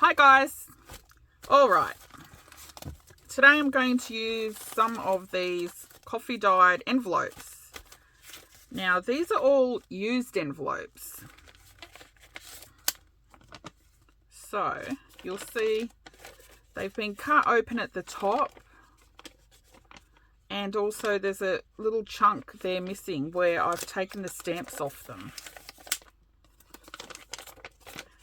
Hi guys. All right. Today I'm going to use some of these coffee dyed envelopes. Now these are all used envelopes. So you'll see they've been cut open at the top. And also there's a little chunk there missing where I've taken the stamps off them.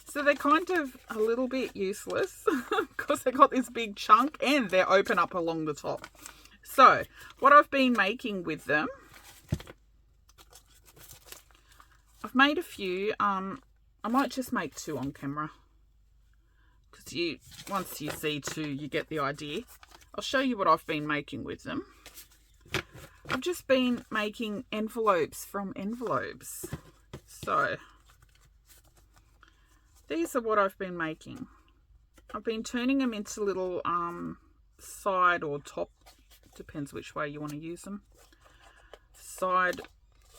So they're kind of a little bit useless because they've got this big chunk and they're open up along the top. So what I've been making with them, I've made a few. I might just make two on camera because once you see two, you get the idea. I'll show you what I've been making with them. I've just been making envelopes from envelopes. So these are what I've been making. I've been turning them into little side or top, depends which way you want to use them, side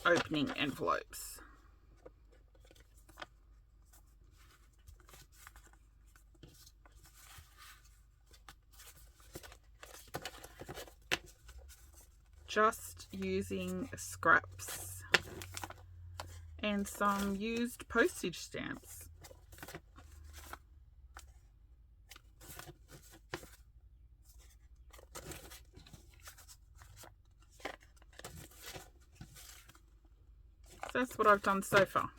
opening envelopes. Just using scraps and some used postage stamps. That's what I've done so far.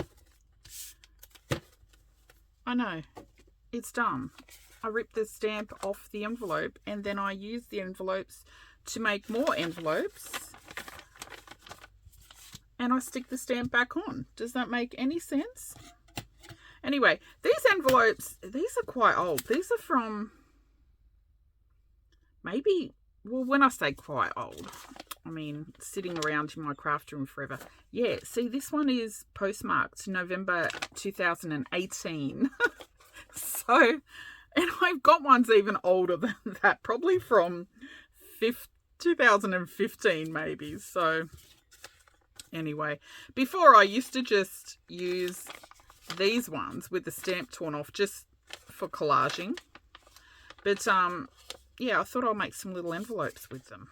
I know, it's dumb. I ripped the stamp off the envelope and then I used the envelopes to make more envelopes and I stick the stamp back on. Does that make any sense? Anyway, these envelopes, these are quite old. These are from maybe, well, when I say quite old, I mean sitting around in my craft room forever. Yeah, see, this one is postmarked November 2018. So, and I've got ones even older than that, probably from 2015 maybe. So anyway, before I used to just use these ones with the stamp torn off just for collaging. But yeah, I thought I'll make some little envelopes with them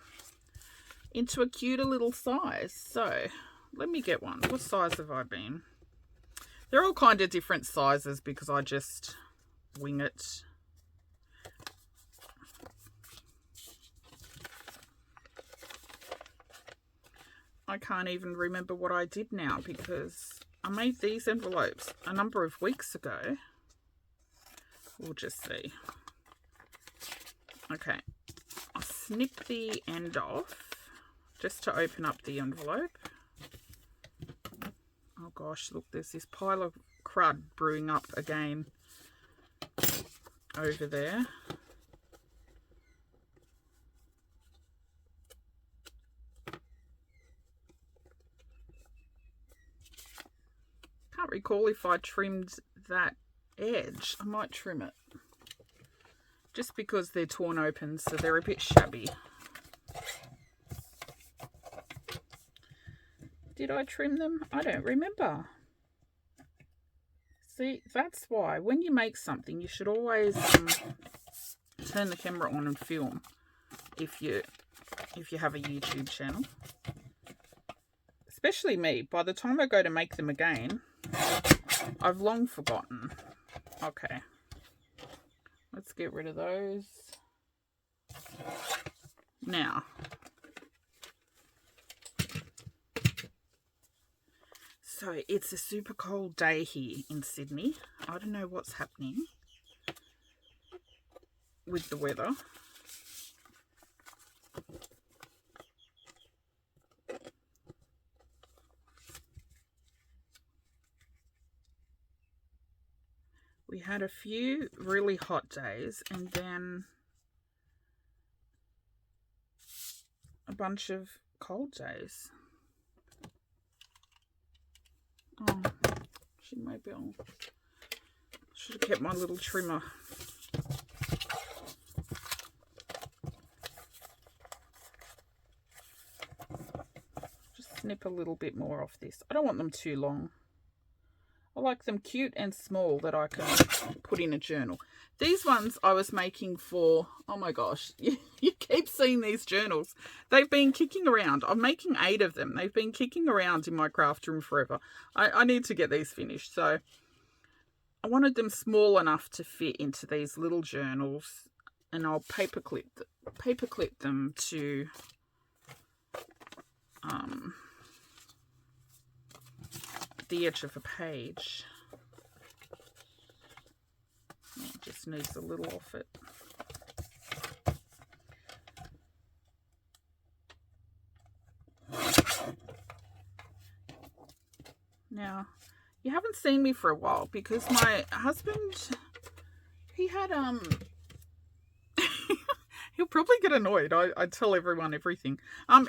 into a cuter little size. So let me get one. What size have I been? They're all kind of different sizes because I just wing it. I can't even remember what I did now because I made these envelopes a number of weeks ago. We'll just see. Okay, I'll snip the end off just to open up the envelope. Oh gosh, look, there's this pile of crud brewing up again over there. Can't recall if I trimmed that edge. I might trim it just because they're torn open, so they're a bit shabby. Did I trim them? I don't remember. See, that's why when you make something you should always turn the camera on and film if you have a YouTube channel. Especially me, by the time I go to make them again, I've long forgotten. Okay, let's get rid of those. Now, so it's a super cold day here in Sydney. I don't know what's happening with the weather. We had a few really hot days and then a bunch of cold days. Oh, should have kept my little trimmer. Just snip a little bit more off this. I don't want them too long. I like them cute and small that I can put in a journal. These ones I was making for, oh my gosh, you keep seeing these journals. They've been kicking around. I'm making 8 of them. They've been kicking around in my craft room forever. I need to get these finished. So I wanted them small enough to fit into these little journals, and I'll paperclip them to the edge of a page. It just needs a little off it. Now, you haven't seen me for a while because my husband, he had he'll probably get annoyed. I tell everyone everything.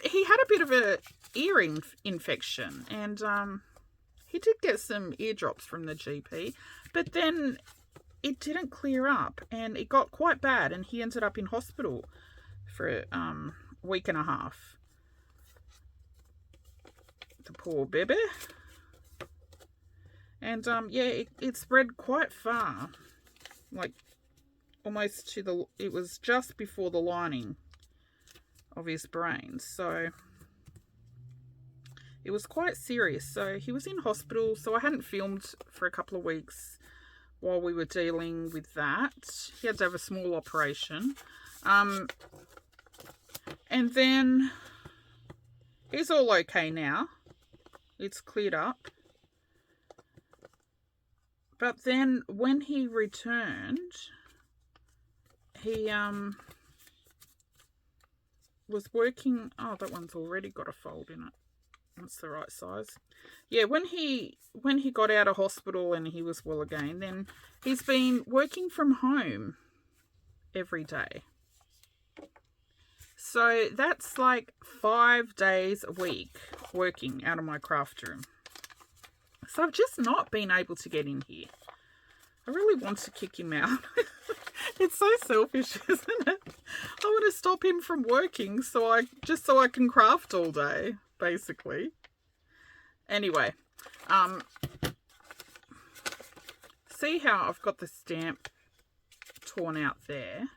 He had a bit of a ear infection, and he did get some eardrops from the GP, but then it didn't clear up, and it got quite bad, and he ended up in hospital for a week and a half. The poor baby. And yeah, it spread quite far, like almost to the, it was just before the lining of his brain, so it was quite serious. So he was in hospital, so I hadn't filmed for a couple of weeks while we were dealing with that. He had to have a small operation, and then he's all okay now. It's cleared up. But then when he returned, he was working, oh, that one's already got a fold in it. That's the right size. Yeah, when he got out of hospital and he was well again, then he's been working from home every day. So that's like 5 days a week working out of my craft room. So I've just not been able to get in here. I really want to kick him out. It's so selfish, isn't it? I want to stop him from working so I can craft all day, basically. Anyway, see how I've got the stamp torn out there?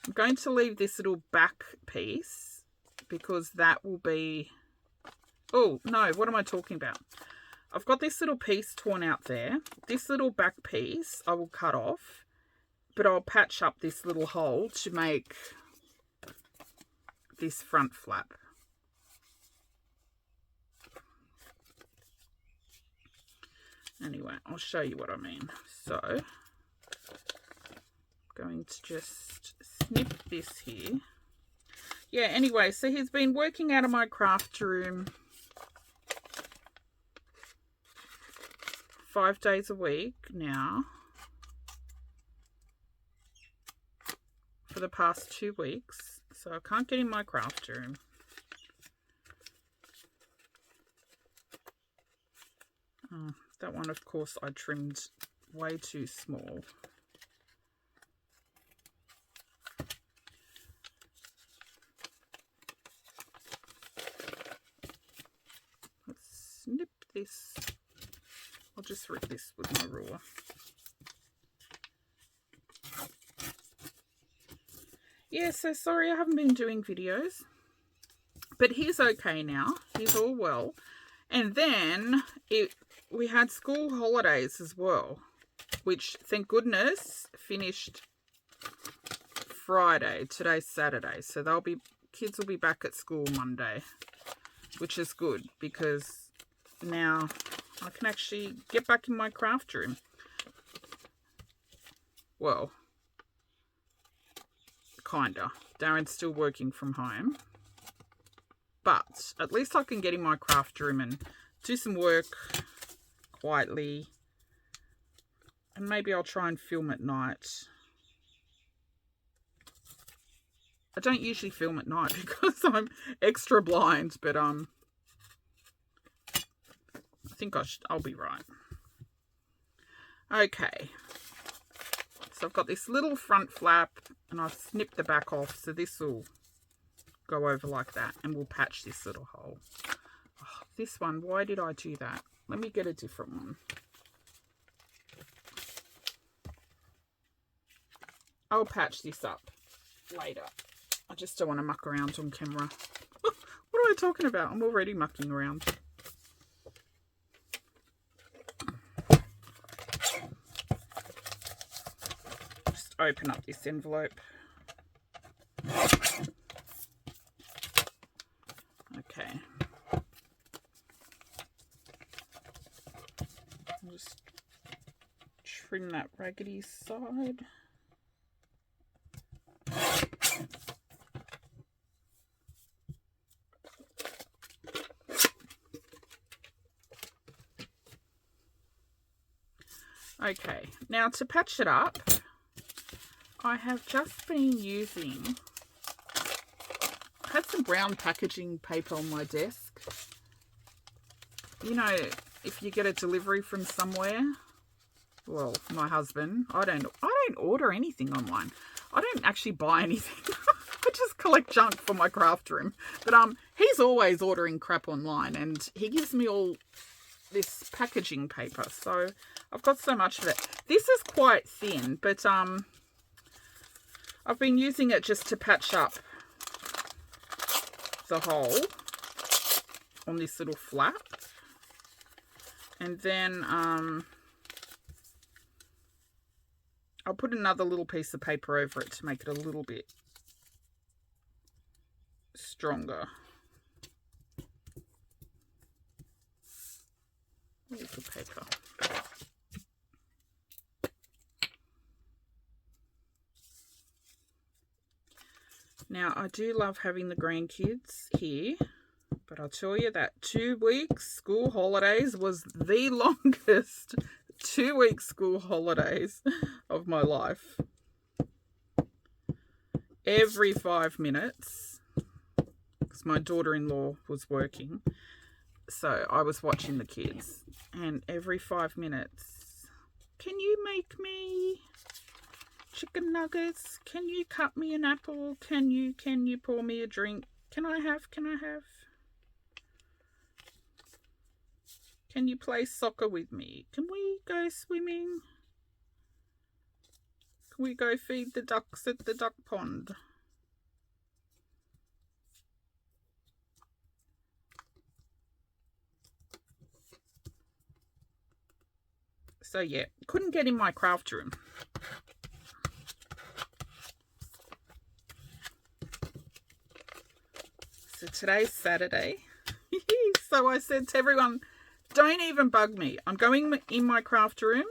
I'm going to leave this little back piece because that will be, oh no, what am I talking about? I've got this little piece torn out there. This little back piece I will cut off, but I'll patch up this little hole to make this front flap. Anyway, I'll show you what I mean. So, I'm going to just snip this here. Yeah, anyway, so he's been working out of my craft room 5 days a week now for the past 2 weeks, so I can't get in my craft room. Oh, that one, of course, I trimmed way too small. Let's snip this. I'll just rip this with my ruler. Yeah, so sorry I haven't been doing videos. But he's okay now. He's all well. And then we had school holidays as well, which, thank goodness, finished Friday. Today's Saturday. So kids will be back at school Monday, which is good because now I can actually get back in my craft room. Well, kinda. Darren's still working from home. But at least I can get in my craft room and do some work quietly. And maybe I'll try and film at night. I don't usually film at night because I'm extra blind, but I think I'll be right. Okay. So I've got this little front flap and I've snipped the back off, so this will go over like that and we'll patch this little hole. Oh, this one, why did I do that? Let me get a different one. I'll patch this up later. I just don't want to muck around on camera. What am I talking about? I'm already mucking around. Just open up this envelope. Okay. I'll just trim that raggedy side. Okay, now to patch it up, I have just been using, I had some brown packaging paper on my desk. You know, if you get a delivery from somewhere, well, my husband, I don't order anything online. I don't actually buy anything. I just collect junk for my craft room. But he's always ordering crap online, and he gives me all this packaging paper, so I've got so much of it. This is quite thin, but I've been using it just to patch up the hole on this little flap, and then I'll put another little piece of paper over it to make it a little bit stronger. Here's the paper. Now, I do love having the grandkids here, but I'll tell you that 2 weeks school holidays was the longest 2 week school holidays of my life. Every 5 minutes, because my daughter-in-law was working, so I was watching the kids, and every 5 minutes, can you make me chicken nuggets? Can you cut me an apple? Can you pour me a drink? Can I have? Can you play soccer with me? Can we go swimming? Can we go feed the ducks at the duck pond? So yeah, couldn't get in my craft room. So today's Saturday. So I said to everyone, don't even bug me. I'm going in my craft room.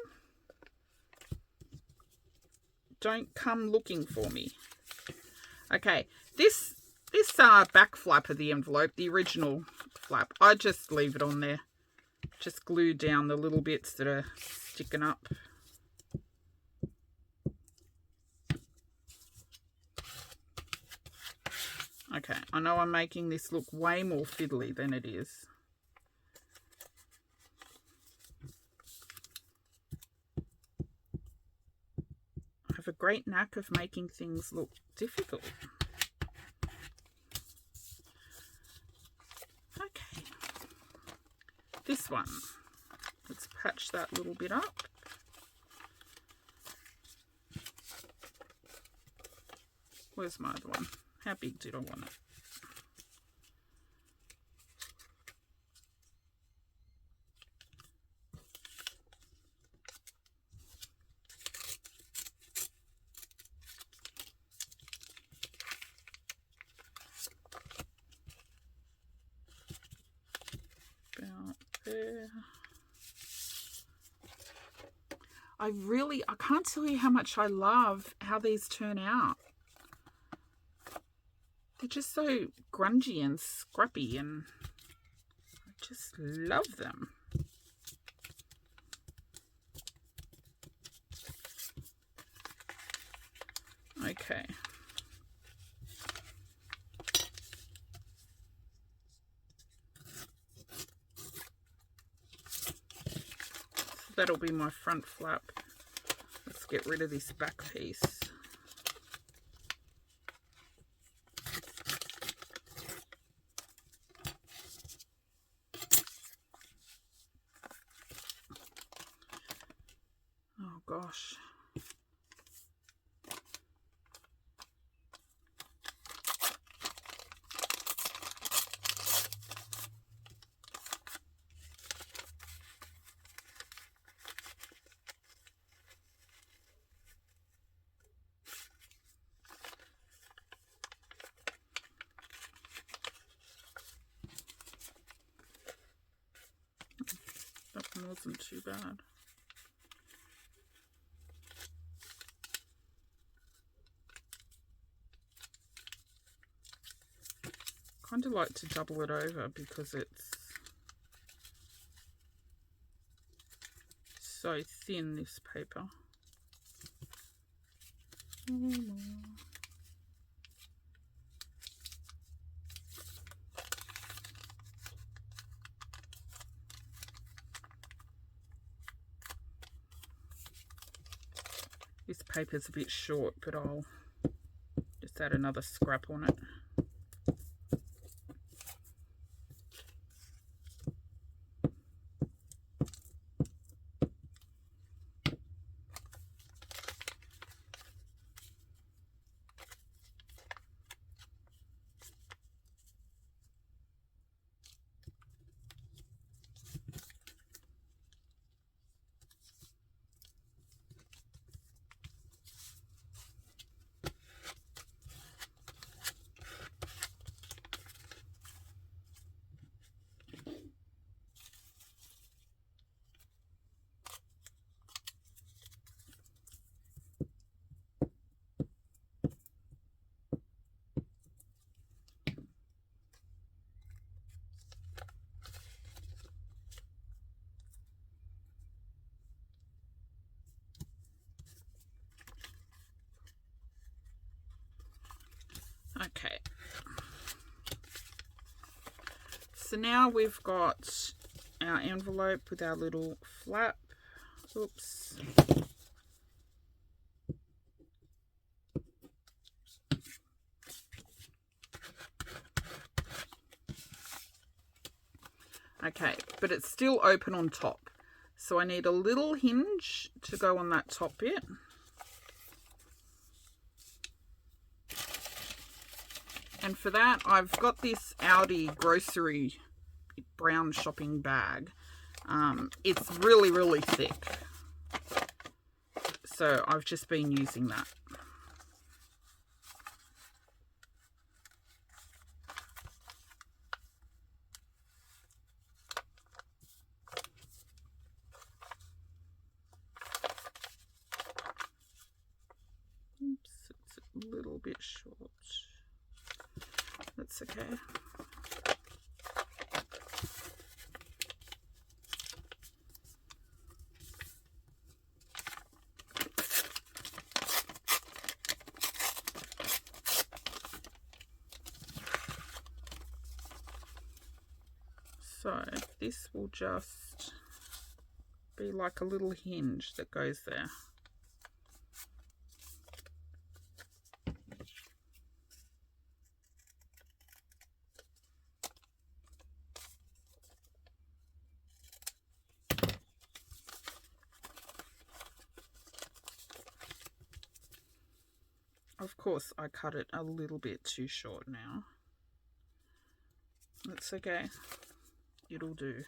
Don't come looking for me. Okay, this back flap of the envelope, the original flap, I just leave it on there. Just glue down the little bits that are sticking up. Okay, I know I'm making this look way more fiddly than it is. I have a great knack of making things look difficult. Okay, this one, let's patch that little bit up. Where's my other one? How big did I want it? About there. I can't tell you how much I love how these turn out. They're just so grungy and scrappy, and I just love them. Okay. So that'll be my front flap. Let's get rid of this back piece. Oh gosh. wasn't too bad. Kind of like to double it over because it's so thin, this paper. This paper's a bit short, but I'll just add another scrap on it. Okay, so now we've got our envelope with our little flap. Oops. Okay, but it's still open on top, so I need a little hinge to go on that top bit. And for that, I've got this Aldi grocery brown shopping bag. It's really, really thick. So I've just been using that. Oops, it's a little bit short. That's okay. So this will just be like a little hinge that goes there. Of course, I cut it a little bit too short now. That's okay. It'll do.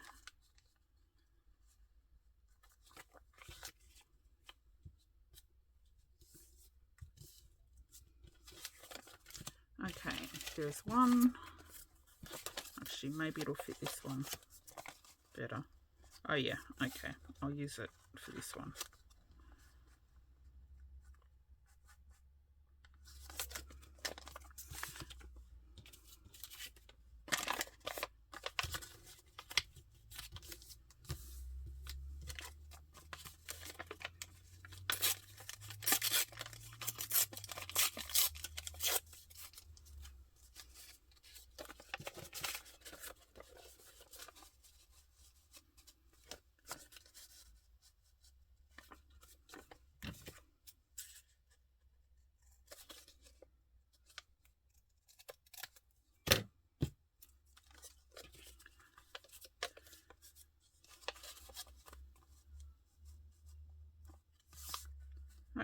Okay, there's one. Actually, maybe it'll fit this one better. Oh yeah, okay. I'll use it for this one.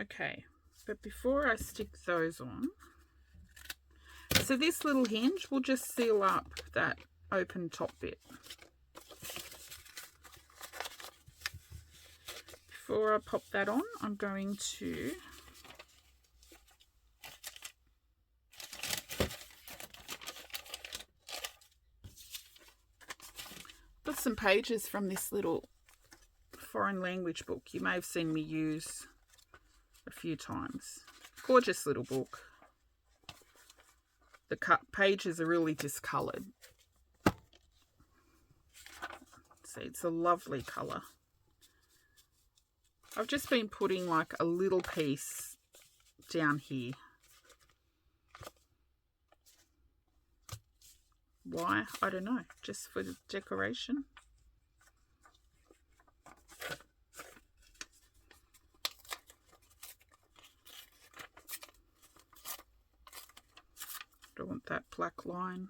Okay, but before I stick those on, so this little hinge will just seal up that open top bit. Before I pop that on, I'm going to put some pages from this little foreign language book you may have seen me use a few times. Gorgeous little book. The pages are really discoloured. See, it's a lovely colour. I've just been putting like a little piece down here. Why? I don't know. Just for the decoration. Don't want that black line.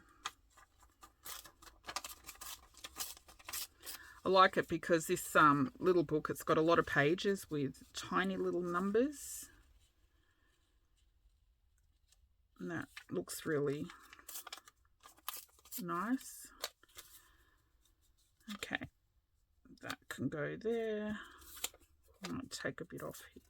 I like it because this little book, it's got a lot of pages with tiny little numbers. And that looks really nice. Okay, that can go there. I might take a bit off here.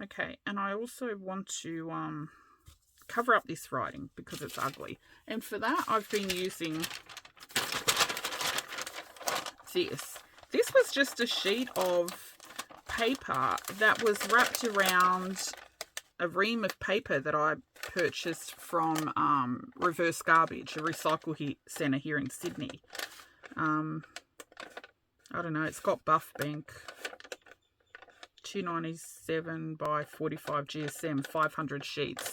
Okay, and I also want to cover up this writing because it's ugly. And for that, I've been using this. This was just a sheet of paper that was wrapped around a ream of paper that I purchased from Reverse Garbage, a recycle centre here in Sydney. I don't know, it's got buff bank. 297 by 45 GSM, 500 sheets.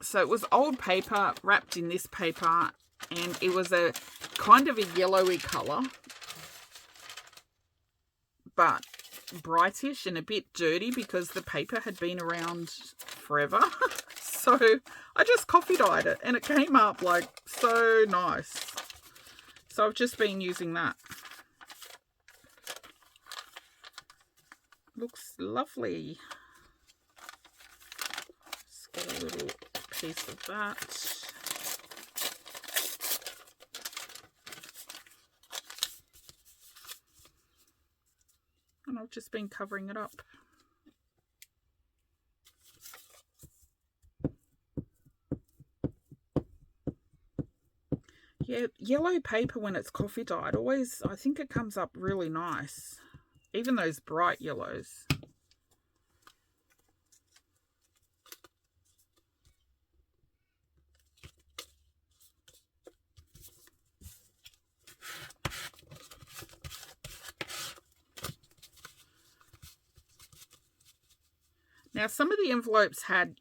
So it was old paper wrapped in this paper, and it was a kind of a yellowy colour, but brightish and a bit dirty because the paper had been around forever. So I just coffee dyed it and it came up like so nice. So I've just been using that. Looks lovely. Just get a little piece of that. And I've just been covering it up. Yeah, yellow paper when it's coffee dyed, always, I think it comes up really nice. Even those bright yellows. Now, some of the envelopes had,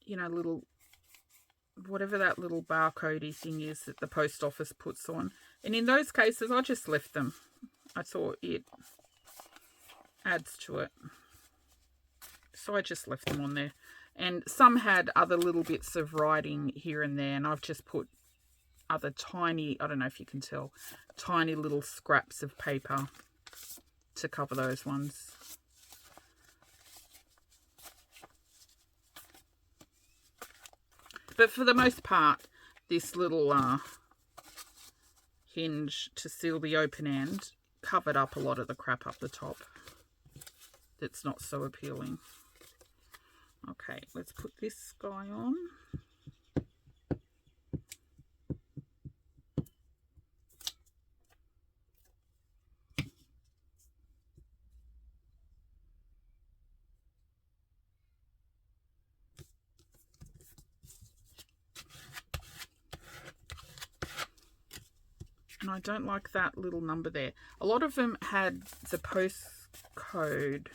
you know, little, whatever that little barcode-y thing is that the post office puts on. And in those cases, I just left them. I thought it adds to it. So I just left them on there. And some had other little bits of writing here and there. And I've just put other tiny, I don't know if you can tell, tiny little scraps of paper to cover those ones. But for the most part, this little hinge to seal the open end covered up a lot of the crap up the top that's not so appealing. Okay, let's put this guy on. And I don't like that little number there. A lot of them had the postcode.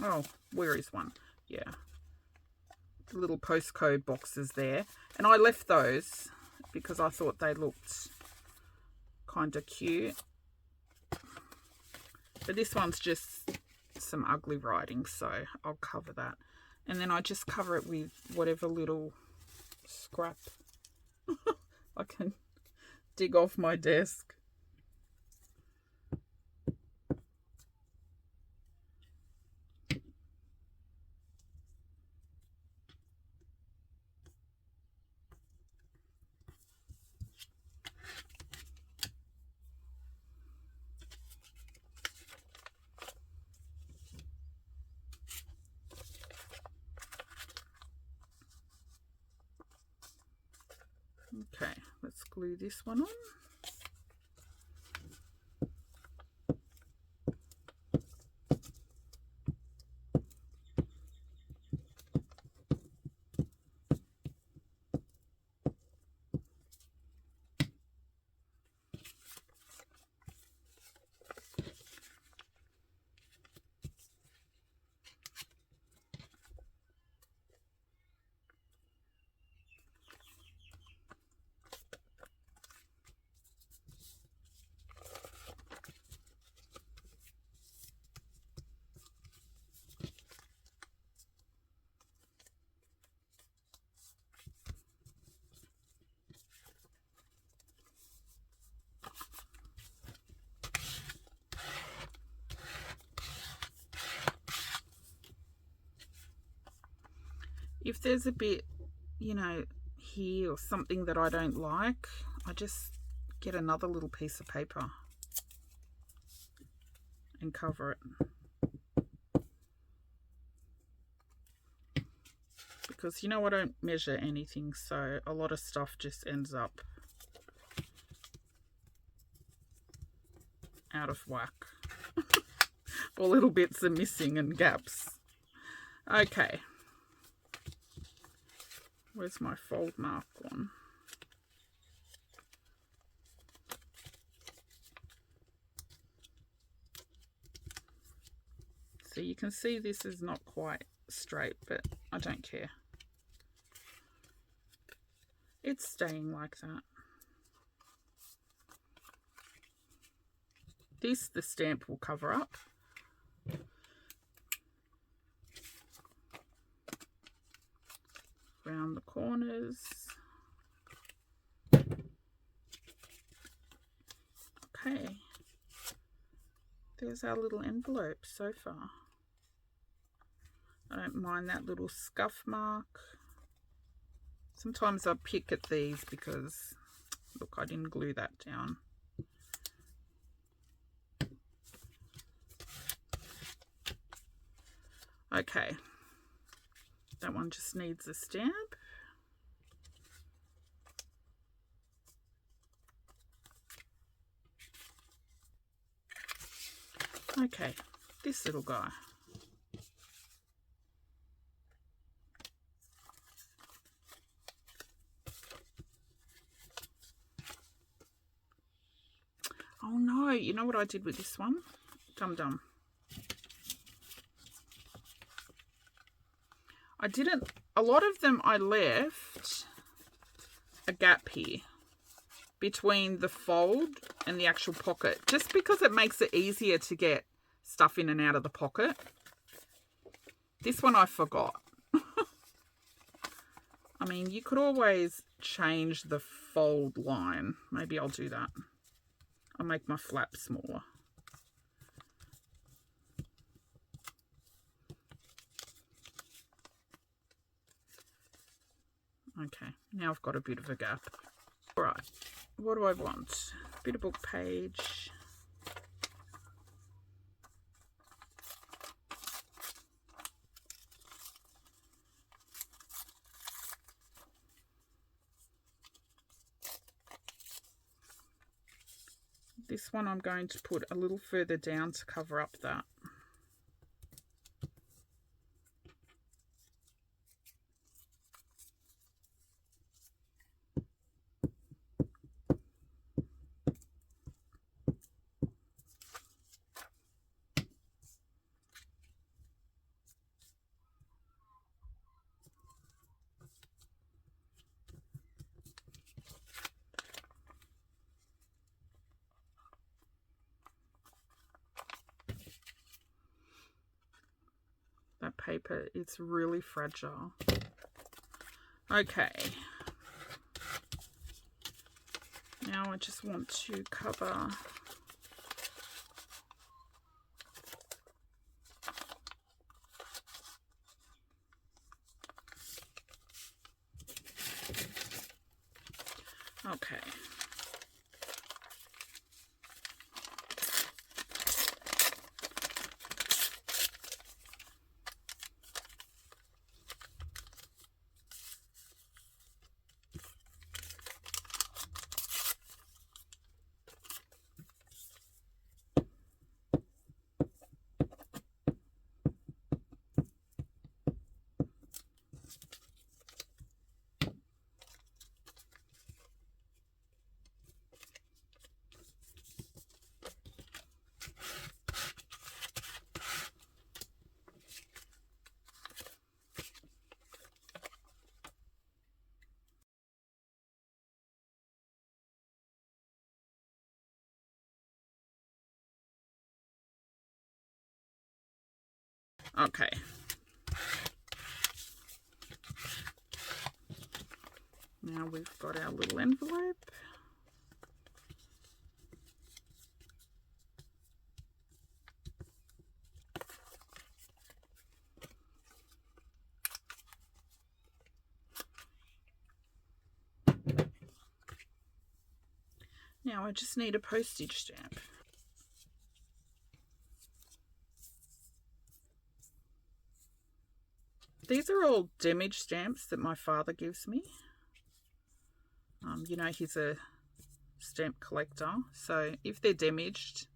Oh, where is one? Yeah. The little postcode boxes there. And I left those because I thought they looked kind of cute. But this one's just some ugly writing, so I'll cover that. And then I just cover it with whatever little scrap I can dig off my desk. Okay, let's glue this one on. If there's a bit, you know, here or something that I don't like, I just get another little piece of paper and cover it. Because, you know, I don't measure anything, so a lot of stuff just ends up out of whack. Or little bits are missing and gaps. Okay. Where's my fold mark one? So you can see this is not quite straight, but I don't care. It's staying like that. This, the stamp will cover up. Around the corners. Okay. There's our little envelope so far. I don't mind that little scuff mark. Sometimes I pick at these because, look, I didn't glue that down. Okay, that one just needs a stamp. Okay, this little guy. Oh no, you know what I did with this one? Dum-dum. I didn't, a lot of them I left a gap here between the fold and the actual pocket, just because it makes it easier to get stuff in and out of the pocket. This one I forgot. I mean, you could always change the fold line. Maybe I'll do that. I'll make my flap smaller. Okay, now I've got a bit of a gap. All right, what do I want? Bit of book page. This one I'm going to put a little further down to cover up that. That paper, it's really fragile. Okay. Now I just want to cover okay. Okay. Now we've got our little envelope. Now I just need a postage stamp. These are all damage stamps that my father gives me. You know, he's a stamp collector, so if they're damaged,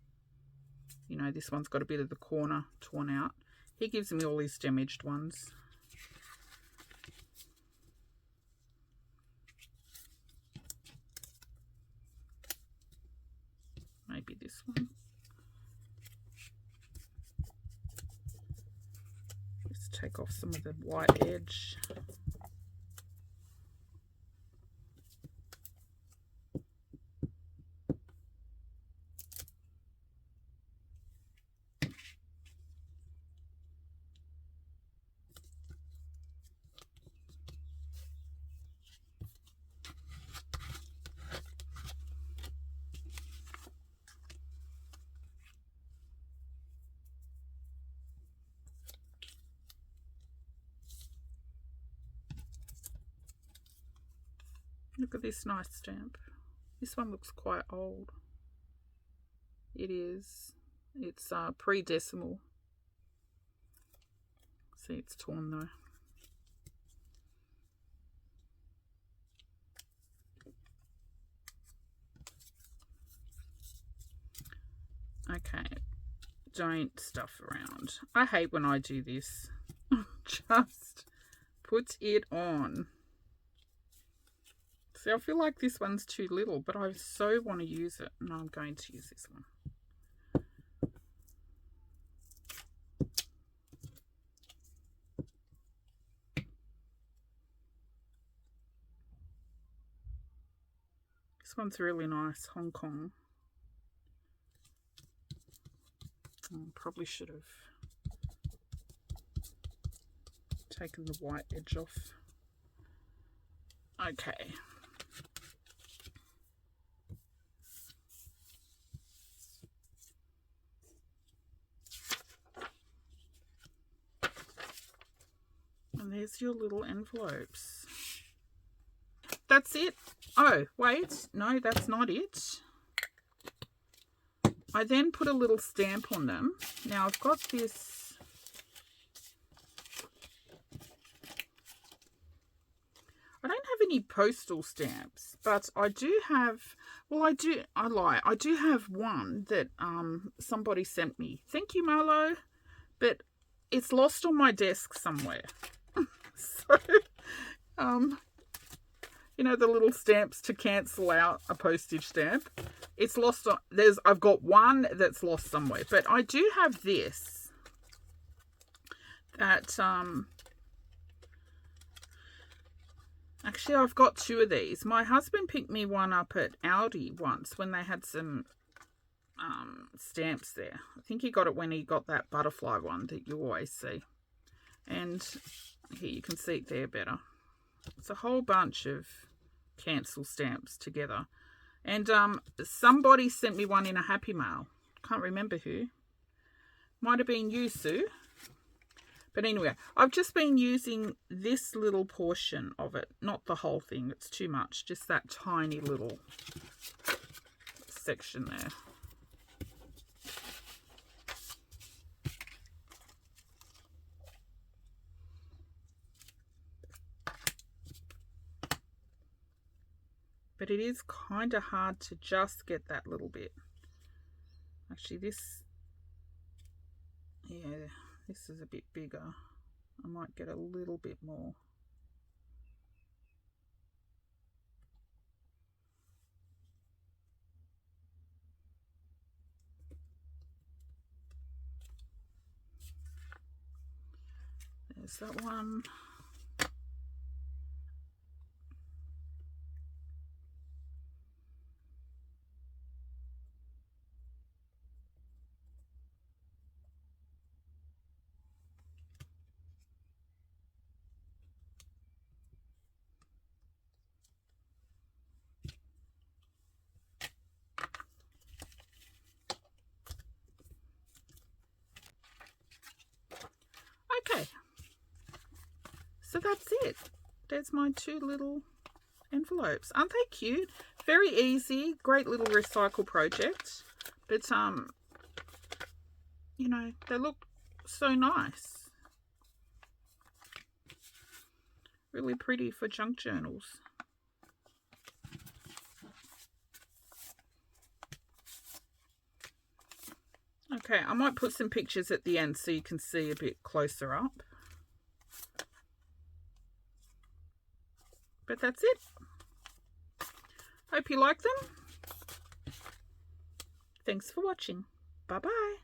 you know, this one's got a bit of the corner torn out, he gives me all his damaged ones. Maybe this one. Just take off some of the white edge. Look at this nice stamp. This one looks quite old. It is. It's pre-decimal. See, it's torn though. Okay, don't stuff around. I hate when I do this. Just put it on. See, I feel like this one's too little, but I so want to use it. No, I'm going to use this one. This one's really nice, Hong Kong. Probably should have taken the white edge off. Okay. And there's your little envelopes. That's it. Oh, wait. No, that's not it. I then put a little stamp on them. Now I've got this. I don't have any postal stamps, but I do have, well, I lie. I do have one that somebody sent me. Thank you, Marlo. But it's lost on my desk somewhere. So, you know, the little stamps to cancel out a postage stamp. It's lost on, I've got one that's lost somewhere, but I do have this that, actually I've got two of these. My husband picked me one up at Aldi once when they had some stamps there. I think he got it when he got that butterfly one that you always see. And here you can see it there better. It's a whole bunch of cancel stamps together. And somebody sent me one in a Happy Mail. Can't remember who. Might have been you, Sue. But anyway, I've just been using this little portion of it. Not the whole thing. It's too much. Just that tiny little section there. But it is kind of hard to just get that little bit. Actually, this, yeah, this is a bit bigger. I might get a little bit more. There's that one. So that's it. There's my 2 little envelopes. Aren't they cute? Very easy, great little recycle project. But you know, they look so nice. Really pretty for junk journals. Okay, I might put some pictures at the end so you can see a bit closer up. But that's it. Hope you like them. Thanks for watching. Bye-bye.